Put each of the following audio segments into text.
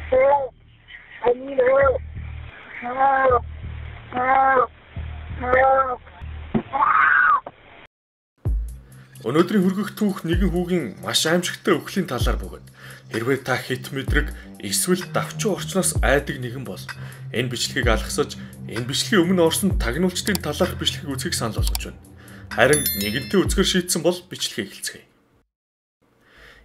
Help! I need help! Help! Help! Help! Өнөөдрийн хөргөх түүх нэгэн хүүгийн маш аимшигтай өхлийн талаар бөгөөд хэрвээ та хит мэдрэг эсвэл давчуу орчноос айдаг нэгэн бол энэ бичлэгийг алгасаж энэ бичлэгийн өмнө орсон тагнуулчдын талаарх бичлэгийг үзхийг санал болгож байна. Харин нэгэнтээ үзгээр шийдсэн бол бичлэгийг эхэлцгээе.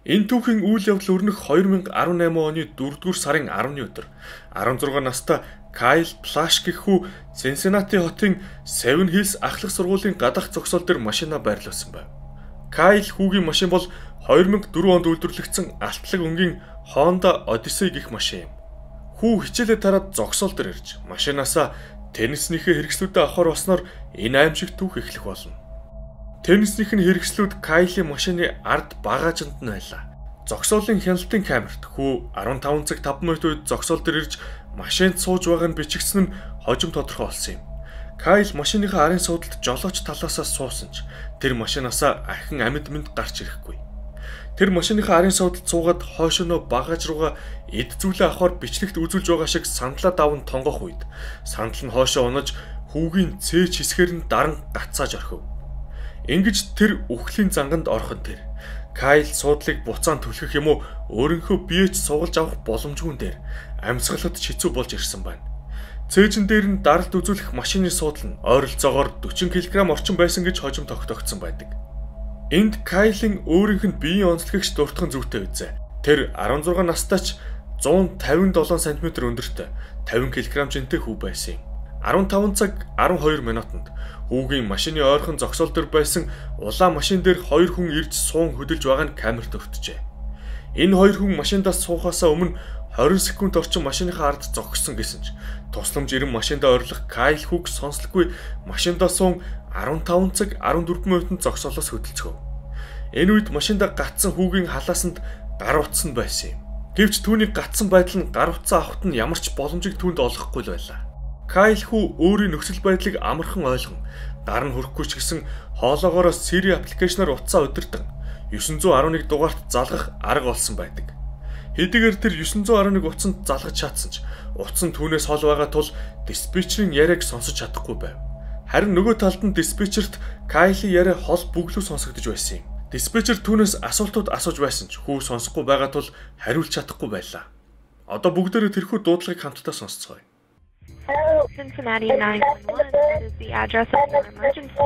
Энэ түүхийн үйл явдал өрнөх 2018 оны 4-р сарын 10-ны өдөр 16 настай Кайл Плаш гэх хүү Cincinnati хотын Seven Hills ахлах сургуулийн гадах зогсоол дээр машинаа байрлуулсан байв. Кайл хүүгийн машин бол 2004 онд үйлдвэрлэгдсэн алтлаг өнгийн Honda Odyssey гэх машин юм. Хүү хичээлээ тараад зогсоол дээр ирж машинаасаа тенниснийхээ хэрэгслүүдэд авахар болсноор энэ аимшиг түүх эхлэх болно. Тенниснийх нь хэрэгслүүд Кайлийн машины ард багажинд нь байлаа. Зогсоолын хяналтын камерт хүү 15 цаг 5 минут үед зогсоол дээр ирж машинд сууж байгааг нь бичигдсэн нь хожим тодорхой болсон юм. Кайл машиныхаа арын суудалд жолооч талаасаа суусан ч тэр машинаасаа ахин амьд мэнд гарч ирэхгүй. Тэр машиныхаа арын суудалд суугаад хойшооноо багаж руугаа эд зүйлээ авахар бичлэгт үзүүлж байгаа шиг сандлаа даван тонгох үед сандал нь хоошоо унаж хүүгийн цээж хэсгээр нь даран гацааж орхив. Ингэж тэр үхлийн занганд орхон тэр Кайл суудлыг буцаан түлхэх юм уу өөрийнхөө биеч сугалж авах боломжгүй дээр амьсгалахад хэцүү болж ирсэн байна. Цээжин дээр нь даралт үзүүлэх машины суудал нь ойролцоогоор 40 кг орчим байсан гэж хожим тогтоогдсон байдаг. Энд Кайлын өөрийнх нь биеийн онцлогч дуртхан зүйтэй үзээ. Тэр 16 настай ч 157 см өндөртэй 50 кг жинтэй хүү байсан юм. 15 цаг 12 минутанд хүүгийн машины ойрхон зогсоол дээр байсан улаан машин дээр хоёр хүн ирж суун хөдөлж байгаа нь камерт өвтжээ. Энэ хоёр хүн машиндаа суухаасаа өмнө 20 секунд орчим машиныхаа ард зогссон гэсэн ч тусламж ирэн машиндаа орилох Кайл хүүг сонслохгүй машиндаа суун 15 цаг 14 минутанд зогсоолоос хөдөлцгөв. Энэ үед машиндаа гатсан хүүгийн халаасанд гар утсан байсан юм. Гэвч түүний гатсан байдал нь гар утсаа авахт нь ямар ч боломжийг түүнд олгохгүй л байлаа. Кайл хүү өөрийн нөхцөл байдлыг амархан ойлгон гар нь хүрэхгүй ч гэсэн хоолоогоороо Siri аппликейшнаар утсаа удирдан 911 дугаарт залгах арга олсон байдаг. Хэдийгээр тэр 911 утсанд залгаж чадсан ч утас нь түүнээс хол байгаа тул диспетчерийн яриаг сонсож чадахгүй байв. Харин нөгөө талд нь диспетчерт Кайлийн яриа хол бүглүү сонсогдож байсан юм. Диспетчер түүнээс асуултууд асууж байсан ч хүү сонсохгүй байгаа тул хариулж чадахгүй байлаа. Одоо бүгдээрээ тэрхүү дуудлагыг хамтдаа сонсцгоё. Help! Cincinnati 911. That is the address of your emergency.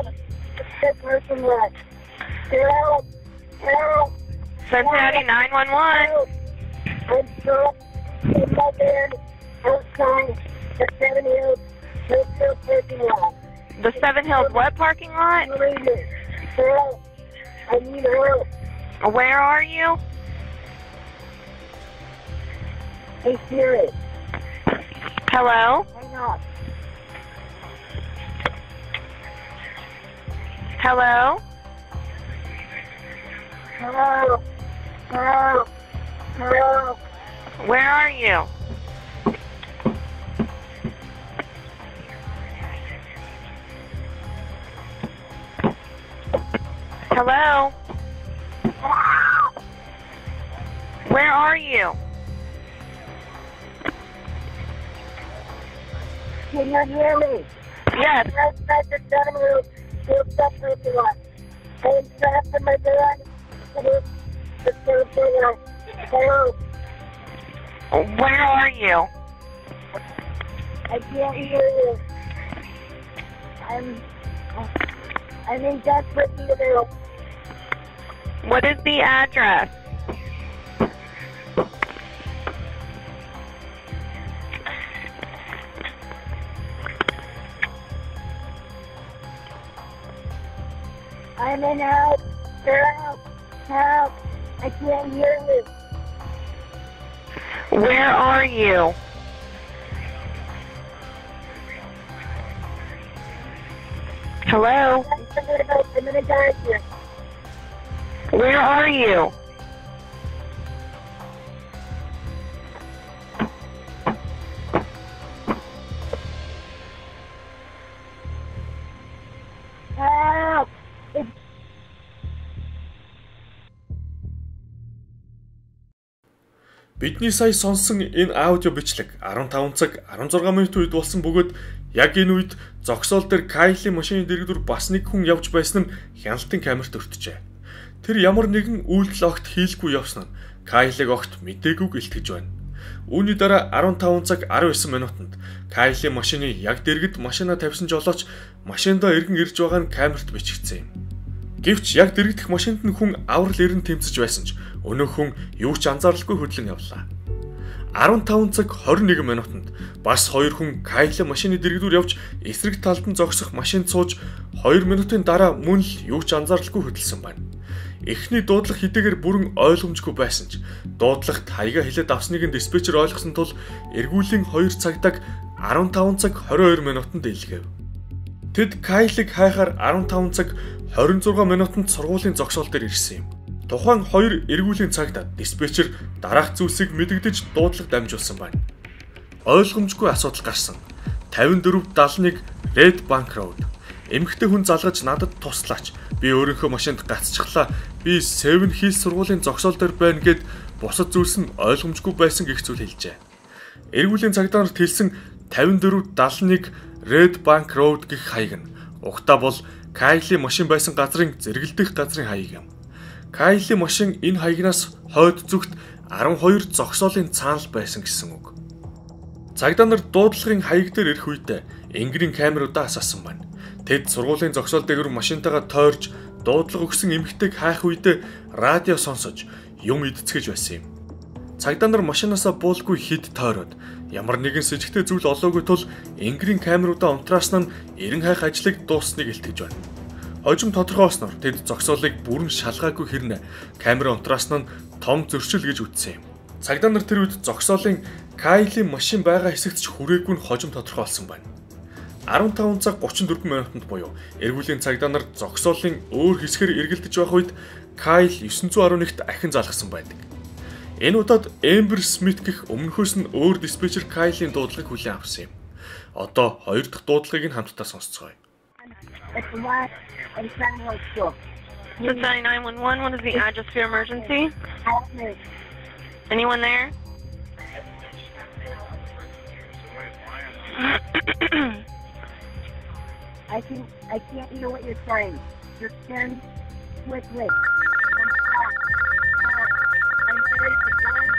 The person left. Help! Help! Cincinnati 911. I'm stuck in my bed outside the Seven Hills Hotel parking lot. The Seven Hills what parking lot? Help! I need help. Where are you? Hey Siri. Hello? Hang on. Hello? Help! Help! Help! Where are you? Hello? Where are you? Can you hear me? Yes. Outside the Seven Hills Hotel parking lot. I'm trapped in my bed. The parking lot. Help! Where are you? I can't hear you. I'm in desperate need of help. What is the address? I'm in help. Help! Help! I can't hear you. Where are you? Hello? I'm gonna die here. Where are you? Help! Бидний сая сонссон энэ аудио бичлэг 15 цаг 16 минут үед болсон бөгөөд яг энэ үед зогсоол дээр Кайлийн машины дэргэдүр бас нэг хүн явж байсан нь хяналтын камерт өртжээ. Тэр ямар нэгэн үйлдэл огт хийлгүй явсан нь Кайлиг огт мдэггүйг илтгэж байна. Үүний дараа 15 цаг 19 минутанд Кайлийн машины яг дэргэд машина тавьсан жолооч машиндаа эргэн ирж байгаа нь камерт бичигдсэн юм. Гэвч яг дэрэгдэх машинд нь хүн аврал ирэн тэмцэж байсан ч өнөө хүн юу ч анзааралгүй хөдлөн явлаа. 15 цаг 21 минутанд бас хоёр хүн Кайлийн машины дэргэдүр явж эсрэг талд нь зогсох машинд сууж 2 минутын дараа мөн л юу ч анзааралгүй хөдөлсөн байна. Эхний дуудлага хэдийгээр бүрэн ойлгомжгүй байсан ч дуудлагт хаяга хэлээд авсныг нь диспетчер ойлгосон тул эргүүлийн 2 цагдааг 15 цаг 22 минутанд илгээв. Тэд Кайлиг хайхаар 15 цаг 26 минутанд сургуулийн зогсоол дээр ирсэн юм. Тухайн хоёр эргүүлийн цагт диспетчер дараах зүйлсийг мэдэгдэж дуудлага дамжуулсан байна. Ойлгомжгүй асуудал гарсан. 5471 Red Bank Road. Эмэгтэй хүн залгаж надад туслаач. Би өөрийнхөө машинд гацчихлаа. Би Seven Hills сургуулийн зогсоол дээр байна гэд бусад зүйлс нь ойлгомжгүй байсан гэх зүйл хэлжээ. Эргүүлийн цагдаа нарт хэлсэн 5471 Red Bank Road гэх хаяг нь угтаа бол Кайлийн машин байсан газрын зэрэгэлдэх газрын хаяг юм. Кайлийн машин энэ хаягнаас хойд зүгт 12 зогсоолын цаанал байсан гэсэн үг. Цагдаа нар дуудлагын хаяг дээр ирэх үедээ энгэрийн камеруудаа асаасан байна. Тэд сургуулийн зогсоол дээгүүр машинтайгаа тойрч дуудлага өгсөн эмэгтэйг хайх үедээ радио сонсож юм идцгэж байсан юм. Цагдаа нар машинаасаа буулгүй хид тойроод ямар нэгэн сэжигтэй зүйл олоогүй тул энгэрийн камеруудаа унтрааснаа нь эрен хайх ажлыг дууссныг илтгэж байна. Хожим тодорхойлсноор тэд зогсоолыг бүрэн шалгаагүй хэрнээ камера унтрааснаа нь том зөрчил гэж үзсэн юм. Цагдаа нар тэр үед зогсоолын Кайлийн машин байгаа хэсэгт ч хүрээгүй нь хожим тодорхойлсон байна. 15 цаг 34 минутанд буюу эргүүлийн цагдаа нар зогсоолын өөр хэсгээр эргэлдэж байх үед Кайл 911-т ахин залгасан байдаг. Энэ удаад Эмбер Смит гэх өмнөхөөс нь өөр диспетчер Кайлийн дуудлагыг хүлээн авсан юм. Одоо хоёр дахь дуудлагыг нь хамтдаа сонсцгоё. So 911, what is the address for your emergency? Anyone there? I can't hear what you're saying. Just send quickly. I'm sorry for going.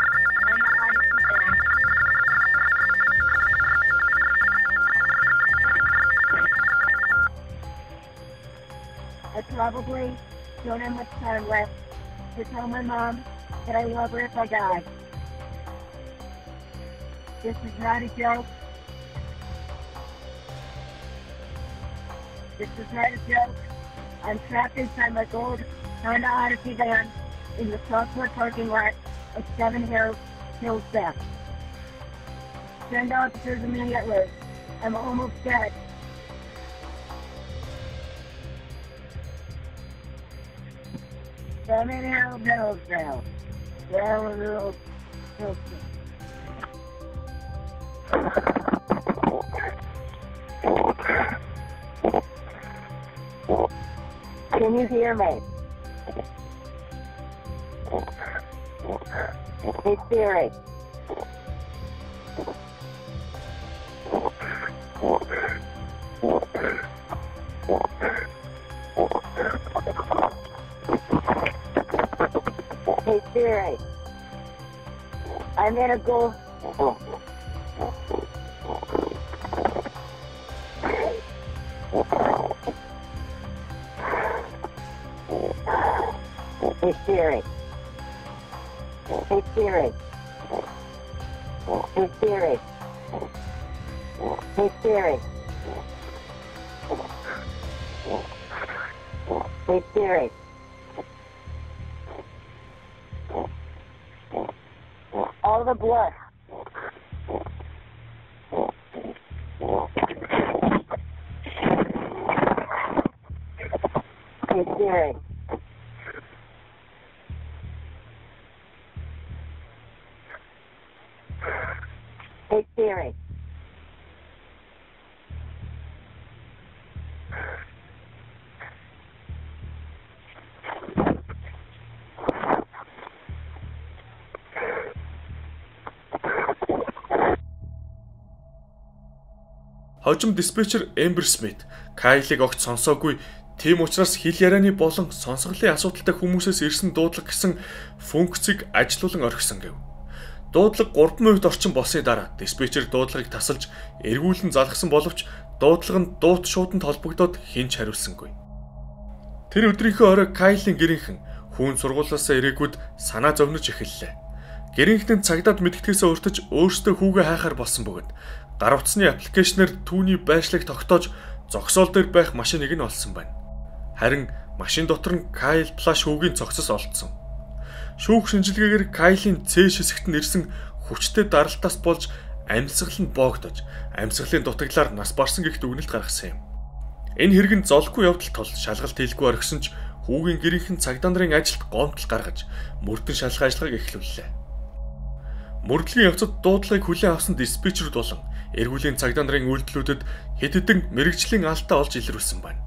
I'm not honestly there. I probably don't have much time left to tell my mom that I love her if I die. This is not a joke. This is not a joke. I'm trapped inside my gold Honda Odyssey van in the Southwood parking lot of Seven Hills Back. Send officers immediately. I'm almost dead. Seven Hills now. Seven Hills. Can you hear me? Hey Siri. Hey Siri. I'm in a go. Hey Siri. Hey Siri. Hey Siri. Hey Siri. Hey Siri. All the blood. Hey Siri. Hey Siri. Хожим диспетчер Эмбер Смит Кайлыг огт сонсоогүй. Тийм учраас хэл ярианы болон сонсголын асуудалтай хүмүүсээс ирсэн дуудлага гэсэн функцийг ажилуулан орхисон гэв. Дуудлага 3 минут орчим болсны дараа диспетчер дуудлагыг тасалж эргүүлэн залгасан боловч дуудлага нь дуут шууданд холбогдоод хинч хариулсангүй. Тэр өдрийнхөө орой Кайлын гэрийнхэн хүүн сургуулиасаа ирээгүүд санаа зовнож эхэллээ. Гэрийнхэн цагдаад мэдгэдгээс өөртөж өөрсдөө хүүгээ хайхаар болсон бөгөөд гар утасны аппликейшнээр түүний байршлыг тогтоож зогсоол дээр байх машиныг нь олсон байна. Харин машин дотор нь Кайл Плаш хүүгийн цогцос олдсон. Шүүх шинжилгээгээр Кайлын цээш хэсэгт нь ирсэн хүчтэй даралтаас болж амьсгал нь боогдож, амьсгалын дутагдлаар нас барсан гэх дүгнэлт гаргасан юм. Энэ хэрэг нь золгүй явдал тул шалгалт хийлгүй орхисон ч хүүгийн гэрийнхэн цагдаа нарын ажилд гомдол гаргаж мөрдөн шалгах ажиллагааг эхлүүллээ. Мөрдлөгийн явцад дуудлагыг хүлээн авсан диспетчерүүд болон эргүүлийн цагдаа нарын үйлдэлүүдэд хэд хэдэн мэрэгжлийн алдаа олж илрүүлсэн байна.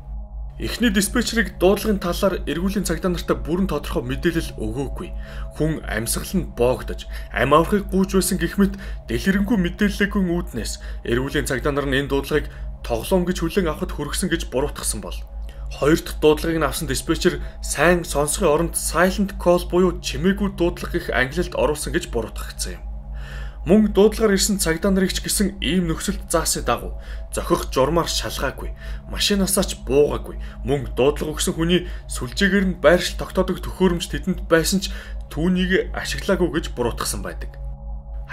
Эхний диспетчерийг дуудлагын талаар эргүүлийн цагдаа нартай бүрэн тодорхой мэдээлэл өгөөгүй. Хүн амьсгал нь боогдож, ам аврахыг гүйж байсан гэх мэт дэлгэрэнгүй мэдээллээгүй үүднээс эргүүлийн цагдаа нар нь энэ дуудлагыг тоглоом гэж хүлээн авахд хүргэсэн гэж буруутгасан бол хоёр дахь дуудлагыг нь авсан диспетчер сайн сонсохын оронд silent call буюу чимээгүй дуудлага гэх ангилалд оруулсан гэж буруутгагдсан юм. Мөн дуудлагаар ирсэн цагдаа нарыг ч гэсэн ийм нөхцөлд заасны дагуу зохих журмаар шалгаагүй, машинаасаа ч буугаагүй, мөн дуудлага өгсөн хүний сүлжээгээр нь байршил тогтоодог төхөөрөмж тэдэнд байсан ч түүнийг ашиглаагүй гэж буруутгасан байдаг.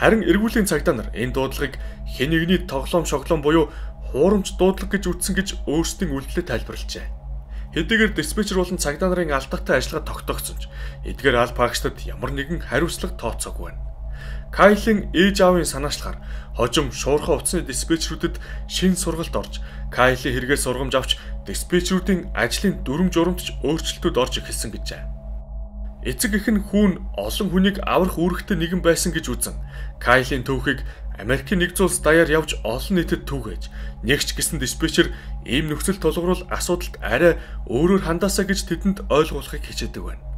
Харин эргүүлийн цагдаа нар энэ дуудлагыг хэн нэгний тоглоом шоглоом буюу хуурамч дуудлага гэж үзсэн гэж өөрсдийн үйлдэлээ тайлбарлажээ. Хэдийгээр диспетчер болон цагдаа нарын алдаатай ажиллагаа тогтоогдсон ч эдгээр аль багштад ямар нэгэн хариуцлага тооцоогүй байна. Кайлын ээж аавын санаачлахаар хожим шуурхай утасны диспетчерүүдэд шинэ сургалт орж, Кайлын хэрэгээс сургамж авч диспетчерүүдийн ажлын дүрм журамтч өөрчлөлтүүд орж эхэлсэн гэжээ. Эцэг эх нь хүүн олон хүнийг аврах үүрэгтэй нэгэн байсан гэж үзэн, Кайлын түүхийг Америкийн нэгдсэн улс даяар явж олон нийтэд түгээж, нэгч гэсэн диспетчер ийм нөхцөл тулгуур асуудалд арай өөрөөр хандаасаа гэж тэдэнд ойлгуулахыг хичээдэг байна.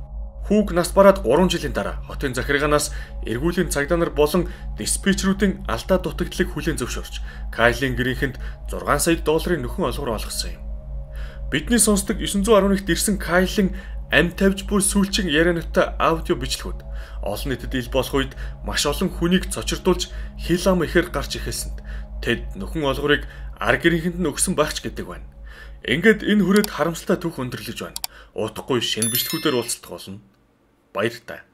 Хүүг нас бараад 3 жилийн дараа хотын захиргаанаас эргүүлийн цагдаа нар болон диспетчерүүдийн алдаа дутагдлыг хүлээн зөвшөөрч Кайлын гэрийнхэнд 6 сая долларын нөхөн олгор олгосон юм. Бидний сонсдог 911-д ирсэн Кайлын ам тавьж буй сүүлчийн яриануудтай аудио бичлэгүүд олон нийтэд ил болох үед маш олон хүнийг цочирдуулж хил ам ихээр гарч эхэлсэнд тэд нөхөн олгорыг ар гэрийнхэнд нь өгсөн багч гэдэг байна. Ингээд энэ хүрээд харамсалтай түүх өндөрлөж байна. Утгагүй шинэ бичлэгүүдээр уулзах болно. Баяртай.